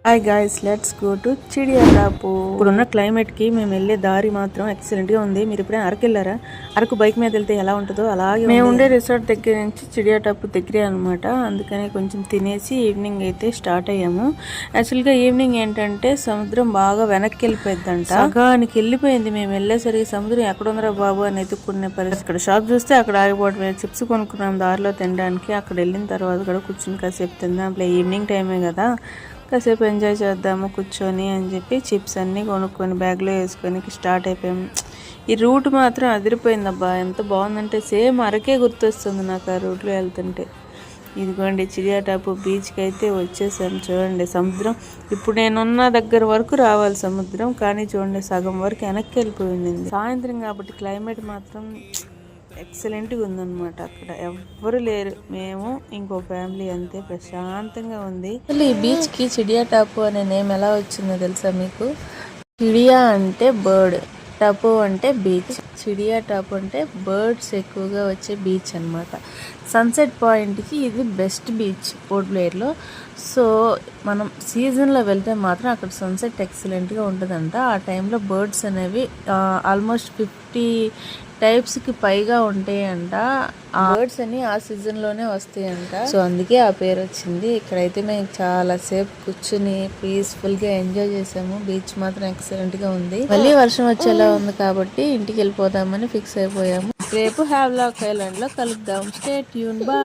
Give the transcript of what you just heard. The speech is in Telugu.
Hi guys, let's go to Chidiya Tapu. ఇప్పుడున్న క్లైమేట్కి మేము వెళ్ళే దారి మాత్రం ఎక్సలెంట్గా ఉంది. మీరు ఎప్పుడైనా అరకు వెళ్ళారా? అరకు బైక్ మీద వెళ్తే ఎలా ఉంటుందో అలాగే మేము ఉండే రిసార్ట్ దగ్గర నుంచి చిడియా టాపు దగ్గరే అనమాట. అందుకని కొంచెం తినేసి ఈవినింగ్ అయితే స్టార్ట్ అయ్యాము. యాక్చువల్గా ఈవినింగ్ ఏంటంటే సముద్రం బాగా వెనక్కి వెళ్ళిపోయిందంట. సగానికి వెళ్ళిపోయింది. మేము వెళ్ళేసరికి సముద్రం ఎక్కడ ఉందరా బాబు అని ఎత్తుక్కునే పరిస్థితి. ఇక్కడ షాప్ చూస్తే అక్కడ ఆగిపోవడమే. చిప్స్ కొనుక్కున్నాం దారిలో తినడానికి. అక్కడ వెళ్ళిన తర్వాత కూడా కూర్చుని కాసేపు తిందాం, ఈవినింగ్ టైమే కదా, కాసేపు ఎంజాయ్ చేద్దాము కూర్చొని అని చెప్పి చిప్స్ అన్నీ కొనుక్కొని బ్యాగ్లో వేసుకొని స్టార్ట్ అయిపోయాము. ఈ రూట్ మాత్రం అదిరిపోయిందబ్బా, ఎంత బాగుందంటే సేమ్ అరకే గుర్తొస్తుంది నాకు ఆ రూట్లో వెళ్తుంటే. ఇదిగోండి చిడియా టాపు బీచ్కి అయితే వచ్చేసాము. చూడండి సముద్రం ఇప్పుడు నేనున్న దగ్గర వరకు రావాలి సముద్రం, కానీ చూడండి సగం వరకు వెనక్కి వెళ్ళిపోయింది. సాయంత్రం కాబట్టి క్లైమేట్ మాత్రం ఎక్సలెంట్గా ఉందన్నమాట. అక్కడ ఎవ్వరు లేరు, మేము ఇంకో ఫ్యామిలీ అంతే, ప్రశాంతంగా ఉంది. అసలు ఈ బీచ్కి చిడియా టాపు అనే నేమ్ ఎలా వచ్చిందో తెలుసా మీకు? చిడియా అంటే బర్డ్, టాపు అంటే బీచ్. చిడియా టాపు అంటే బర్డ్స్ ఎక్కువగా వచ్చే బీచ్ అనమాట. సన్సెట్ పాయింట్కి ఇది బెస్ట్ బీచ్ పోర్ట్ బ్లేయర్లో. సో మనం సీజన్లో వెళ్తే మాత్రం అక్కడ సన్సెట్ ఎక్సలెంట్గా ఉంటుందంట. ఆ టైంలో బర్డ్స్ అనేవి ఆల్మోస్ట్ 50 టైప్స్కి పైగా ఉంటాయంట. ఆ బర్డ్స్ అని ఆ సీజన్లోనే వస్తాయంట. సో అందుకే ఆ పేరు వచ్చింది. ఇక్కడైతే మేము చాలా సేపు కూర్చుని పీస్ఫుల్గా ఎంజాయ్ చేసాము. బీచ్ మాత్రం ఎక్సలెంట్గా ఉంది. మళ్ళీ వర్షం వచ్చేలా ఉంది కాబట్టి ఇంటికి వెళ్ళిపోదామని ఫిక్స్ అయిపోయాము. రేపు హ్యావ్లాక్ ఐలాండ్లో కలుద్దాం. Stay tune. బాయ్.